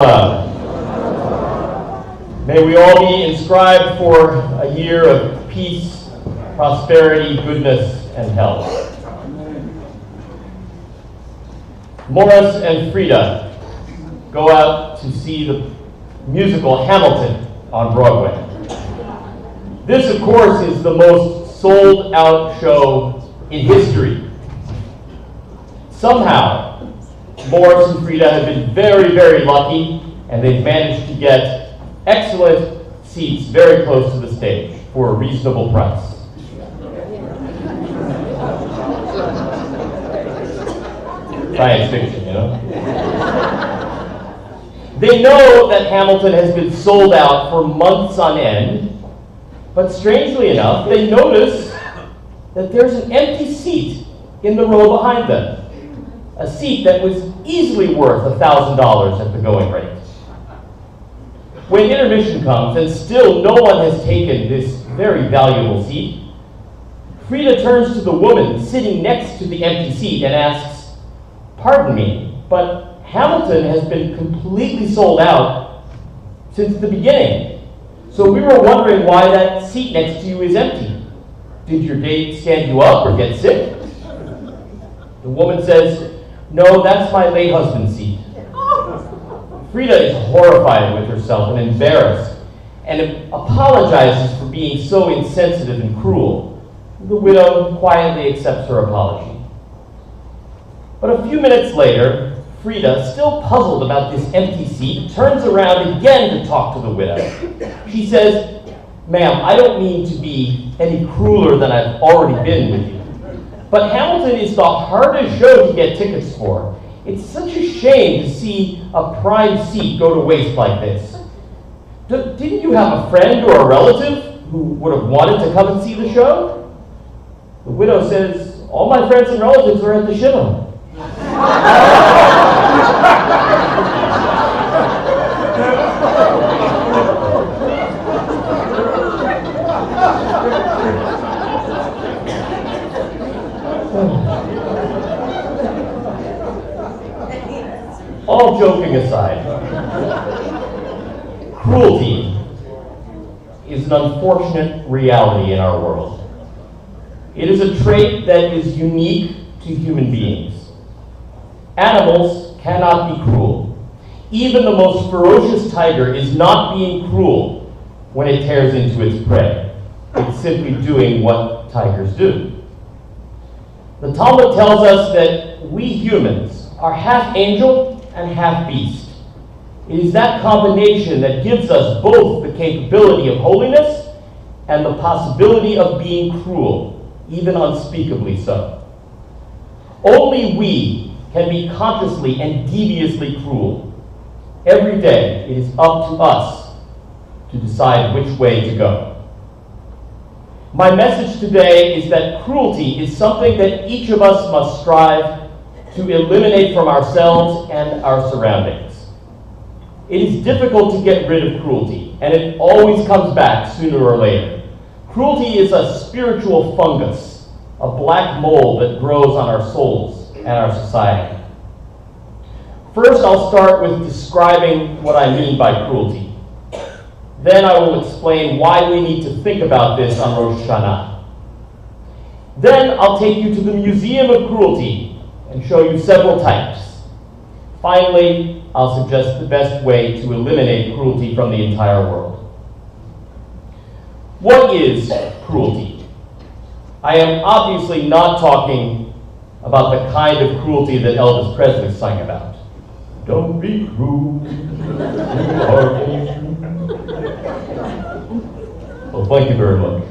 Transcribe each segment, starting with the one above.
May we all be inscribed for a year of peace, prosperity, goodness, and health. Morris and Frida go out to see the musical Hamilton on Broadway. This, of course, is the most sold-out show in history. Somehow, Morris and Frida have been very, very lucky, and they've managed to get excellent seats very close to the stage for a reasonable price. Science fiction, you know? They know that Hamilton has been sold out for months on end, but strangely enough, they notice that there's an empty seat in the row behind them. A seat that was easily worth $1,000 at the going rate. When intermission comes and still no one has taken this very valuable seat, Frida turns to the woman sitting next to the empty seat and asks, "Pardon me, but Hamilton has been completely sold out since the beginning. So we were wondering why that seat next to you is empty. Did your date stand you up or get sick?" The woman says, "No, that's my late husband's seat." Frida is horrified with herself and embarrassed, and apologizes for being so insensitive and cruel. The widow quietly accepts her apology. But a few minutes later, Frida, still puzzled about this empty seat, turns around again to talk to the widow. She says, "Ma'am, I don't mean to be any crueler than I've already been with you, but Hamilton is the hardest show to get tickets for. It's such a shame to see a prime seat go to waste like this. Didn't you have a friend or a relative who would have wanted to come and see the show?" The widow says, "All my friends and relatives are at the shiva." All joking aside, cruelty is an unfortunate reality in our world. It is a trait that is unique to human beings. Animals cannot be cruel. Even the most ferocious tiger is not being cruel when it tears into its prey. It's simply doing what tigers do. The Talmud tells us that we humans are half angel and half beast. It is that combination that gives us both the capability of holiness and the possibility of being cruel, even unspeakably so. Only we can be consciously and deviously cruel. Every day it is up to us to decide which way to go. My message today is that cruelty is something that each of us must strive to eliminate from ourselves and our surroundings. It is difficult to get rid of cruelty, and it always comes back sooner or later. Cruelty is a spiritual fungus, a black mold that grows on our souls and our society. First, I'll start with describing what I mean by cruelty. Then I will explain why we need to think about this on Rosh Hashanah. Then I'll take you to the Museum of Cruelty and show you several types. Finally, I'll suggest the best way to eliminate cruelty from the entire world. What is cruelty? I am obviously not talking about the kind of cruelty that Elvis Presley sang about. Don't be cruel. Well, thank you very much.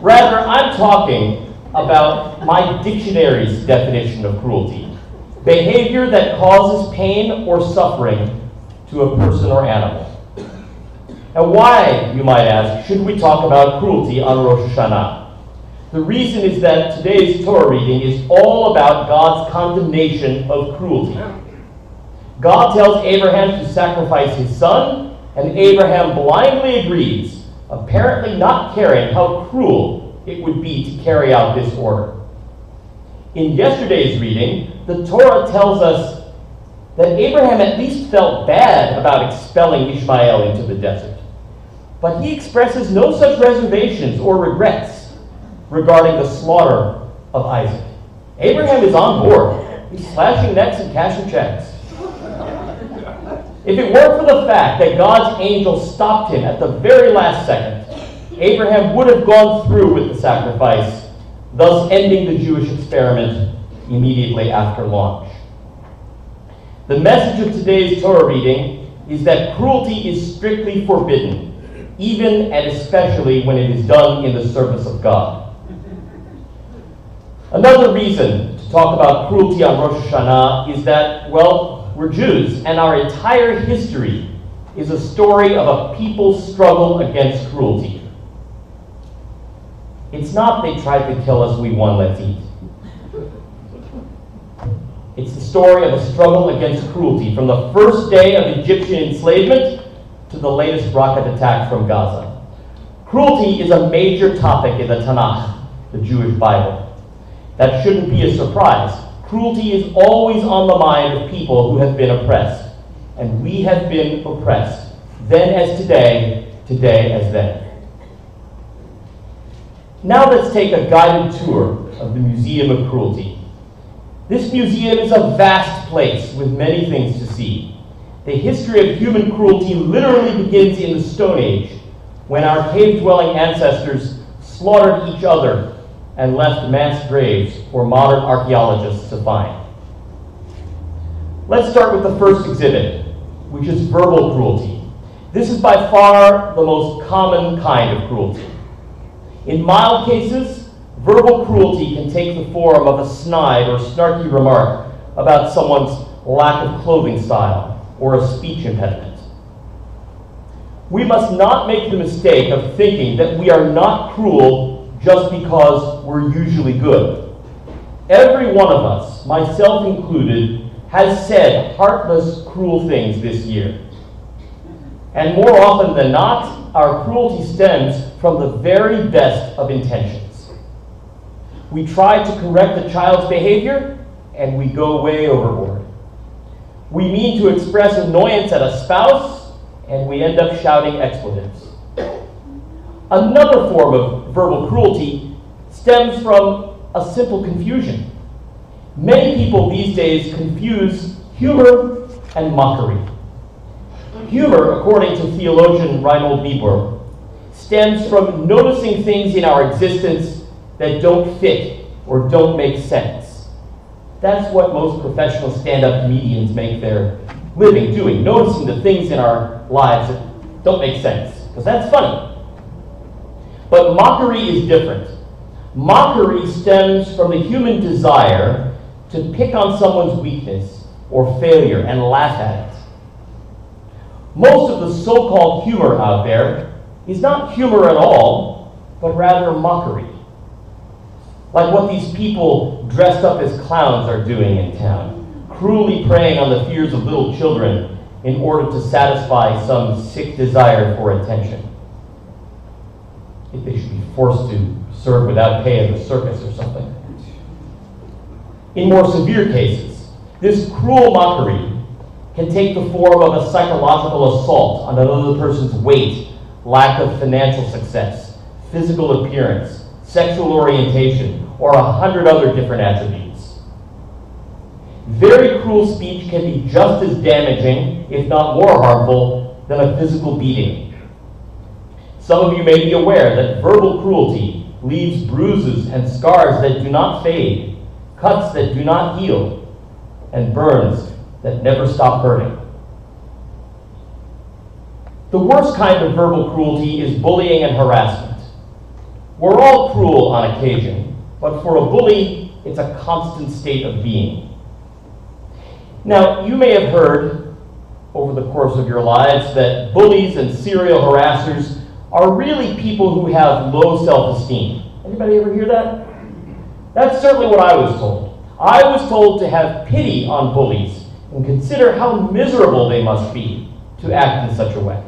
Rather, I'm talking about my dictionary's definition of cruelty. Behavior that causes pain or suffering to a person or animal. Now why, you might ask, should we talk about cruelty on Rosh Hashanah? The reason is that today's Torah reading is all about God's condemnation of cruelty. God tells Abraham to sacrifice his son, and Abraham blindly agrees, apparently not caring how cruel it would be to carry out this order. In yesterday's reading, the Torah tells us that Abraham at least felt bad about expelling Ishmael into the desert. But he expresses no such reservations or regrets regarding the slaughter of Isaac. Abraham is on board. He's slashing nets and cashing checks. If it weren't for the fact that God's angel stopped him at the very last second, Abraham would have gone through with the sacrifice, thus ending the Jewish experiment immediately after launch. The message of today's Torah reading is that cruelty is strictly forbidden, even and especially when it is done in the service of God. Another reason to talk about cruelty on Rosh Hashanah is that, well, we're Jews, and our entire history is a story of a people's struggle against cruelty. It's not they tried to kill us, we won, let's eat. It's the story of a struggle against cruelty, from the first day of Egyptian enslavement to the latest rocket attack from Gaza. Cruelty is a major topic in the Tanakh, the Jewish Bible. That shouldn't be a surprise. Cruelty is always on the mind of people who have been oppressed. And we have been oppressed, then as today, today as then. Now let's take a guided tour of the Museum of Cruelty. This museum is a vast place with many things to see. The history of human cruelty literally begins in the Stone Age, when our cave-dwelling ancestors slaughtered each other and left mass graves for modern archaeologists to find. Let's start with the first exhibit, which is verbal cruelty. This is by far the most common kind of cruelty. In mild cases, verbal cruelty can take the form of a snide or snarky remark about someone's lack of clothing style or a speech impediment. We must not make the mistake of thinking that we are not cruel just because we're usually good. Every one of us, myself included, has said heartless, cruel things this year. And more often than not, our cruelty stems from the very best of intentions. We try to correct a child's behavior, and we go way overboard. We mean to express annoyance at a spouse, and we end up shouting expletives. Another form of verbal cruelty stems from a simple confusion. Many people these days confuse humor and mockery. Humor, according to theologian Reinhold Niebuhr, stems from noticing things in our existence that don't fit or don't make sense. That's what most professional stand-up comedians make their living doing, noticing the things in our lives that don't make sense, because that's funny. But mockery is different. Mockery stems from the human desire to pick on someone's weakness or failure and laugh at it. Most of the so-called humor out there is not humor at all, but rather mockery. Like what these people dressed up as clowns are doing in town, cruelly preying on the fears of little children in order to satisfy some sick desire for attention. If they should be forced to serve without pay at a circus or something. In more severe cases, this cruel mockery can take the form of a psychological assault on another person's weight, lack of financial success, physical appearance, sexual orientation, or 100 other different attributes. Very cruel speech can be just as damaging, if not more harmful, than a physical beating. Some of you may be aware that verbal cruelty leaves bruises and scars that do not fade, cuts that do not heal, and burns that never stop hurting. The worst kind of verbal cruelty is bullying and harassment. We're all cruel on occasion, but for a bully, it's a constant state of being. Now, you may have heard over the course of your lives that bullies and serial harassers are really people who have low self-esteem. Anybody ever hear that? That's certainly what I was told. I was told to have pity on bullies and consider how miserable they must be to act in such a way.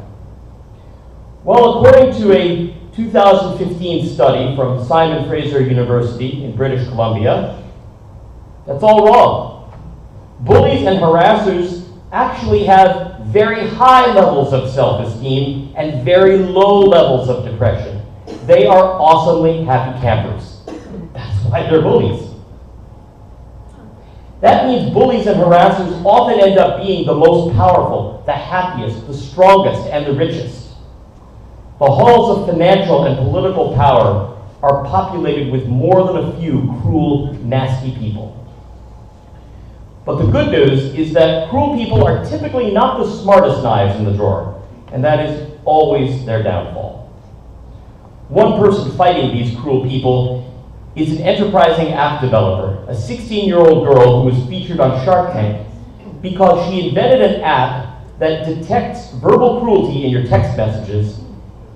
Well, according to a 2015 study from Simon Fraser University in British Columbia, that's all wrong. Bullies and harassers actually have very high levels of self-esteem and very low levels of depression. They are awesomely happy campers. That's why they're bullies. That means bullies and harassers often end up being the most powerful, the happiest, the strongest, and the richest. The halls of financial and political power are populated with more than a few cruel, nasty people. But the good news is that cruel people are typically not the smartest knives in the drawer, and that is always their downfall. One person fighting these cruel people is an enterprising app developer, a 16-year-old girl who was featured on Shark Tank because she invented an app that detects verbal cruelty in your text messages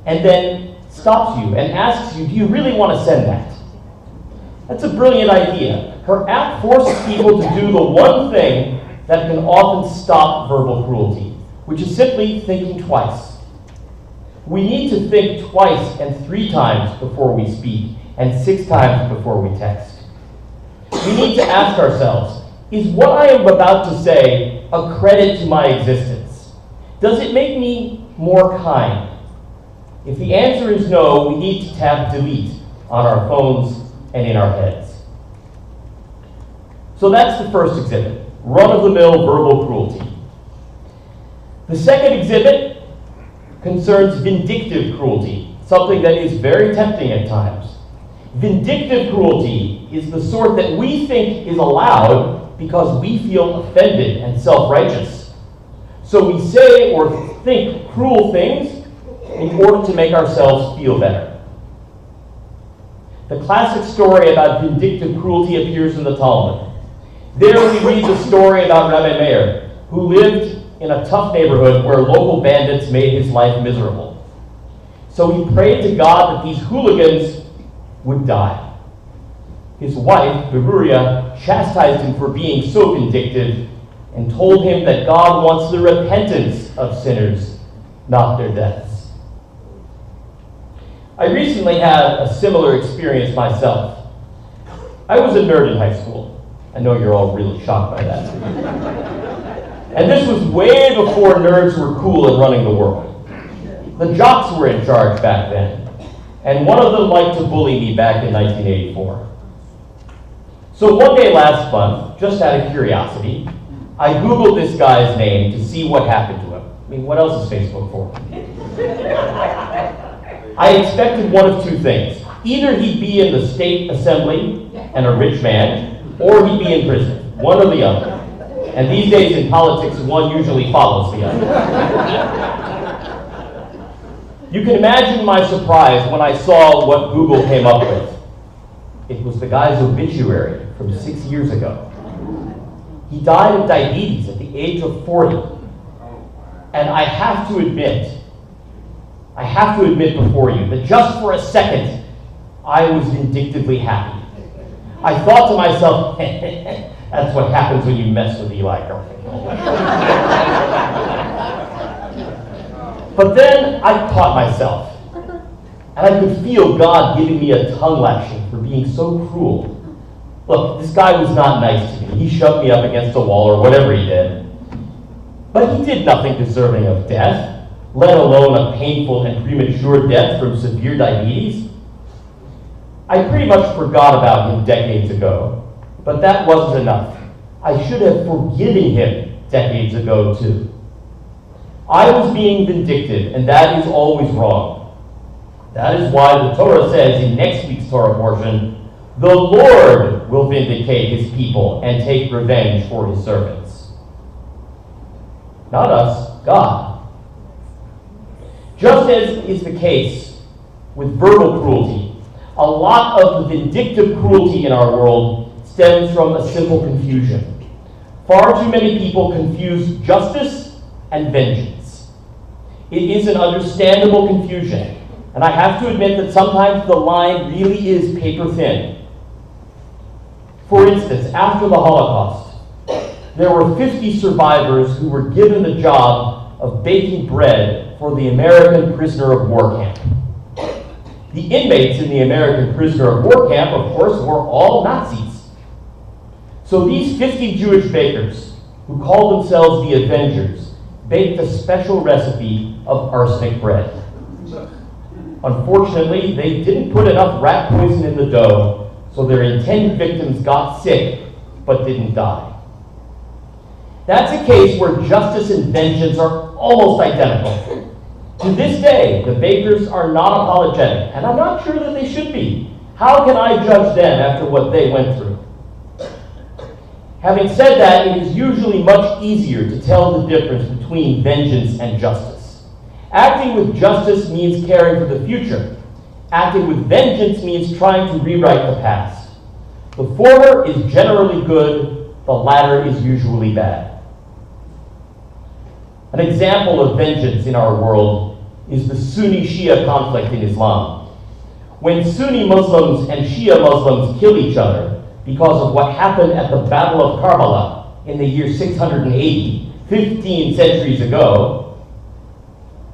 and then stops you and asks you, do you really want to send that? That's a brilliant idea. Her app forces people to do the one thing that can often stop verbal cruelty, which is simply thinking twice. We need to think twice and 3 times before we speak, and 6 times before we text. We need to ask ourselves, is what I am about to say a credit to my existence? Does it make me more kind? If the answer is no, we need to tap delete on our phones and in our heads. So that's the first exhibit, run-of-the-mill verbal cruelty. The second exhibit concerns vindictive cruelty, something that is very tempting at times. Vindictive cruelty is the sort that we think is allowed because we feel offended and self-righteous. So we say or think cruel things in order to make ourselves feel better. The classic story about vindictive cruelty appears in the Talmud. There we read the story about Rabbi Meir, who lived in a tough neighborhood where local bandits made his life miserable. So he prayed to God that these hooligans would die. His wife, Beruria, chastised him for being so vindictive and told him that God wants the repentance of sinners, not their deaths. I recently had a similar experience myself. I was a nerd in high school. I know you're all really shocked by that. And this was way before nerds were cool and running the world. The jocks were in charge back then, and one of them liked to bully me back in 1984. So one day last month, just out of curiosity, I Googled this guy's name to see what happened to him. I mean, what else is Facebook for? I expected one of 2 things. Either he'd be in the state assembly and a rich man, or he'd be in prison, one or the other. And these days in politics, one usually follows the other. You can imagine my surprise when I saw what Google came up with. It was the guy's obituary from 6 years ago. He died of diabetes at the age of 40. And I have to admit before you that just for a second, I was vindictively happy. I thought to myself, that's what happens when you mess with Eli Garfinkel. But then I caught myself, and I could feel God giving me a tongue lashing for being so cruel. Look, this guy was not nice to me. He shoved me up against a wall or whatever he did. But he did nothing deserving of death, let alone a painful and premature death from severe diabetes. I pretty much forgot about him decades ago, but that wasn't enough. I should have forgiven him decades ago, too. I was being vindictive, and that is always wrong. That is why the Torah says in next week's Torah portion, the Lord will vindicate his people and take revenge for his servants. Not us, God. Just as is the case with verbal cruelty, a lot of the vindictive cruelty in our world stems from a simple confusion. Far too many people confuse justice and vengeance. It is an understandable confusion, and I have to admit that sometimes the line really is paper thin. For instance, after the Holocaust, there were 50 survivors who were given the job of baking bread for the American prisoner of war camp. The inmates in the American prisoner of war camp, of course, were all Nazis. So these 50 Jewish bakers who called themselves the Avengers, baked a special recipe of arsenic bread. Unfortunately, they didn't put enough rat poison in the dough, so their intended victims got sick but didn't die. That's a case where justice and vengeance are almost identical. To this day, the bakers are not apologetic, and I'm not sure that they should be. How can I judge them after what they went through? Having said that, it is usually much easier to tell the difference between vengeance and justice. Acting with justice means caring for the future. Acting with vengeance means trying to rewrite the past. The former is generally good, the latter is usually bad. An example of vengeance in our world is the Sunni-Shia conflict in Islam. When Sunni Muslims and Shia Muslims kill each other because of what happened at the Battle of Karbala in the year 680, 15 centuries ago,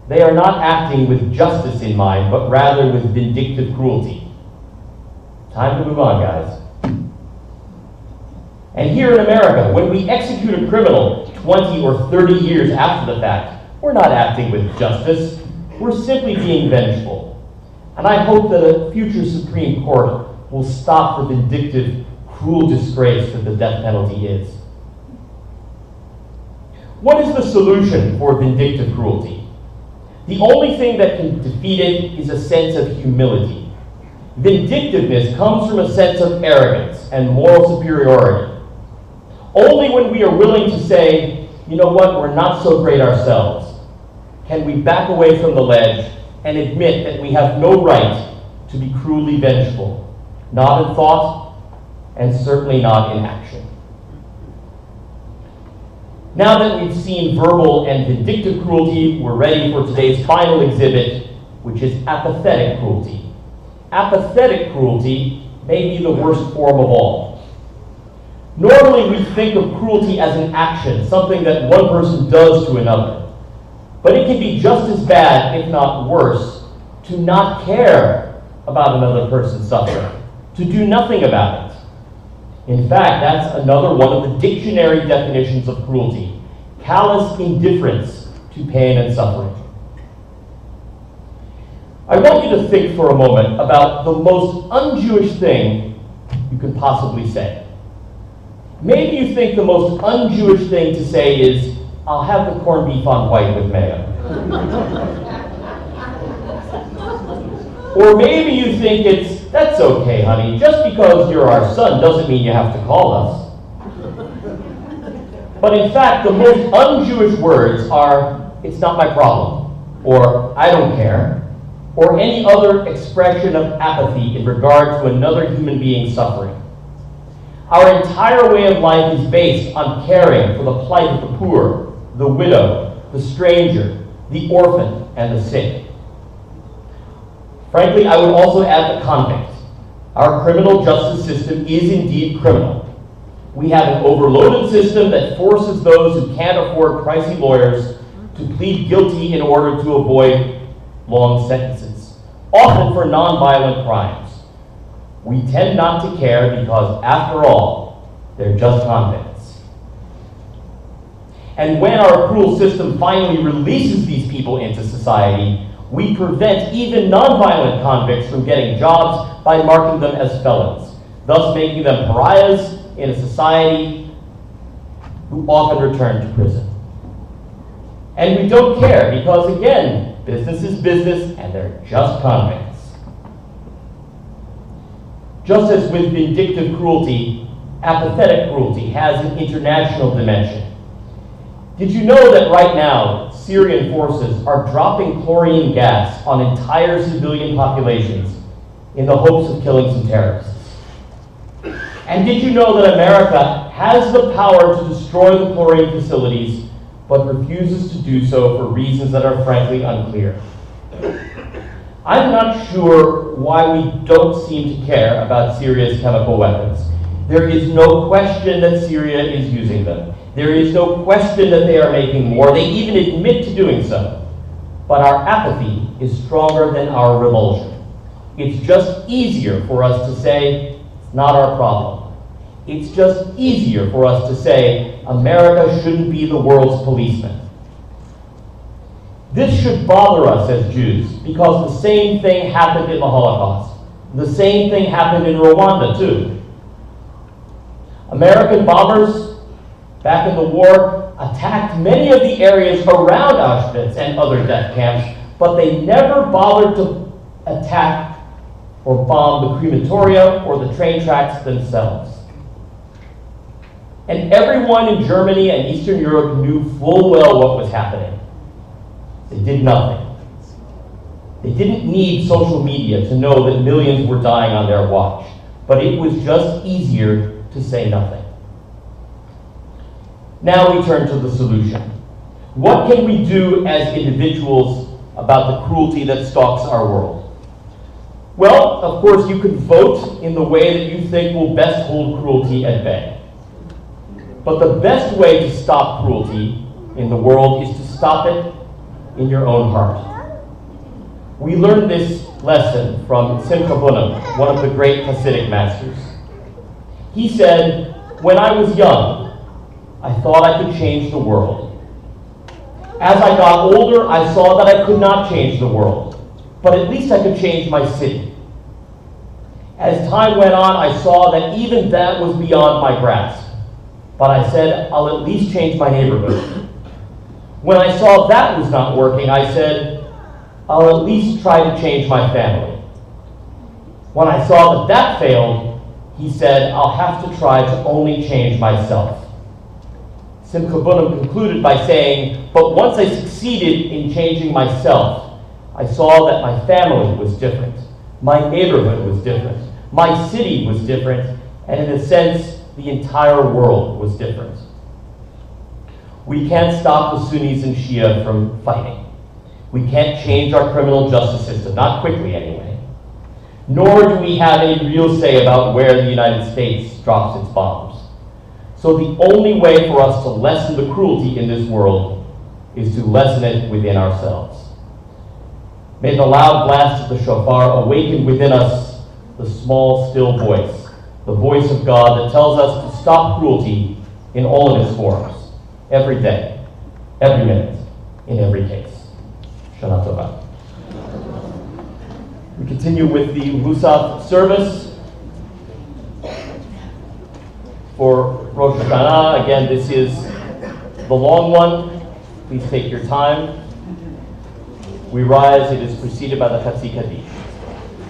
they are not acting with justice in mind, but rather with vindictive cruelty. Time to move on, guys. And here in America, when we execute a criminal 20 or 30 years after the fact, we're not acting with justice. We're simply being vengeful. And I hope that a future Supreme Court will stop the vindictive, cruel disgrace that the death penalty is. What is the solution for vindictive cruelty? The only thing that can defeat it is a sense of humility. Vindictiveness comes from a sense of arrogance and moral superiority. Only when we are willing to say, you know what, we're not so great ourselves, can we back away from the ledge and admit that we have no right to be cruelly vengeful, not in thought and certainly not in action. Now that we've seen verbal and vindictive cruelty, we're ready for today's final exhibit, which is apathetic cruelty. Apathetic cruelty may be the worst form of all. Normally, we think of cruelty as an action, something that one person does to another. But it can be just as bad, if not worse, to not care about another person's suffering, to do nothing about it. In fact, that's another one of the dictionary definitions of cruelty: callous indifference to pain and suffering. I want you to think for a moment about the most un-Jewish thing you can possibly say. Maybe you think the most un-Jewish thing to say is, I'll have the corned beef on white with mayo. Or maybe you think it's, that's okay, honey, just because you're our son doesn't mean you have to call us. But in fact, the most un-Jewish words are, it's not my problem, or I don't care, or any other expression of apathy in regard to another human being's suffering. Our entire way of life is based on caring for the plight of the poor, the widow, the stranger, the orphan, and the sick. Frankly, I would also add the convict. Our criminal justice system is indeed criminal. We have an overloaded system that forces those who can't afford pricey lawyers to plead guilty in order to avoid long sentences, often for nonviolent crimes. We tend not to care because, after all, they're just convicts. And when our cruel system finally releases these people into society, we prevent even nonviolent convicts from getting jobs by marking them as felons, thus making them pariahs in a society who often return to prison. And we don't care because, again, business is business and they're just convicts. Just as with vindictive cruelty, apathetic cruelty has an international dimension. Did you know that right now, Syrian forces are dropping chlorine gas on entire civilian populations in the hopes of killing some terrorists? And did you know that America has the power to destroy the chlorine facilities, but refuses to do so for reasons that are frankly unclear? I'm not sure why we don't seem to care about Syria's chemical weapons. There is no question that Syria is using them. There is no question that they are making more. They even admit to doing so. But our apathy is stronger than our revulsion. It's just easier for us to say, it's not our problem. It's just easier for us to say America shouldn't be the world's policeman. This should bother us as Jews because the same thing happened in the Holocaust. The same thing happened in Rwanda too. American bombers back in the war attacked many of the areas around Auschwitz and other death camps, but they never bothered to attack or bomb the crematoria or the train tracks themselves. And everyone in Germany and Eastern Europe knew full well what was happening. They did nothing. They didn't need social media to know that millions were dying on their watch, but it was just easier to say nothing. Now we turn to the solution. What can we do as individuals about the cruelty that stalks our world? Well, of course, you can vote in the way that you think will best hold cruelty at bay. But the best way to stop cruelty in the world is to stop it in your own heart. We learned this lesson from Simcha Bunim, one of the great Hasidic masters. He said, "When I was young, I thought I could change the world. As I got older, I saw that I could not change the world, but at least I could change my city. As time went on, I saw that even that was beyond my grasp, but I said, I'll at least change my neighborhood. When I saw that was not working, I said, I'll at least try to change my family. When I saw that that failed, he said, I'll have to try to only change myself." Simcha Bunim concluded by saying, "But once I succeeded in changing myself, I saw that my family was different, my neighborhood was different, my city was different, and in a sense, the entire world was different." We can't stop the Sunnis and Shia from fighting. We can't change our criminal justice system, not quickly anyway. Nor do we have any real say about where the United States drops its bombs. So the only way for us to lessen the cruelty in this world is to lessen it within ourselves. May the loud blast of the shofar awaken within us the small, still voice, the voice of God that tells us to stop cruelty in all of its forms, every day, every minute, in every case. Shana Tova. We continue with the Musaf service for Rosh Hashanah. Again, this is the long one. Please take your time. We rise. It is preceded by the Chatzi Kaddish.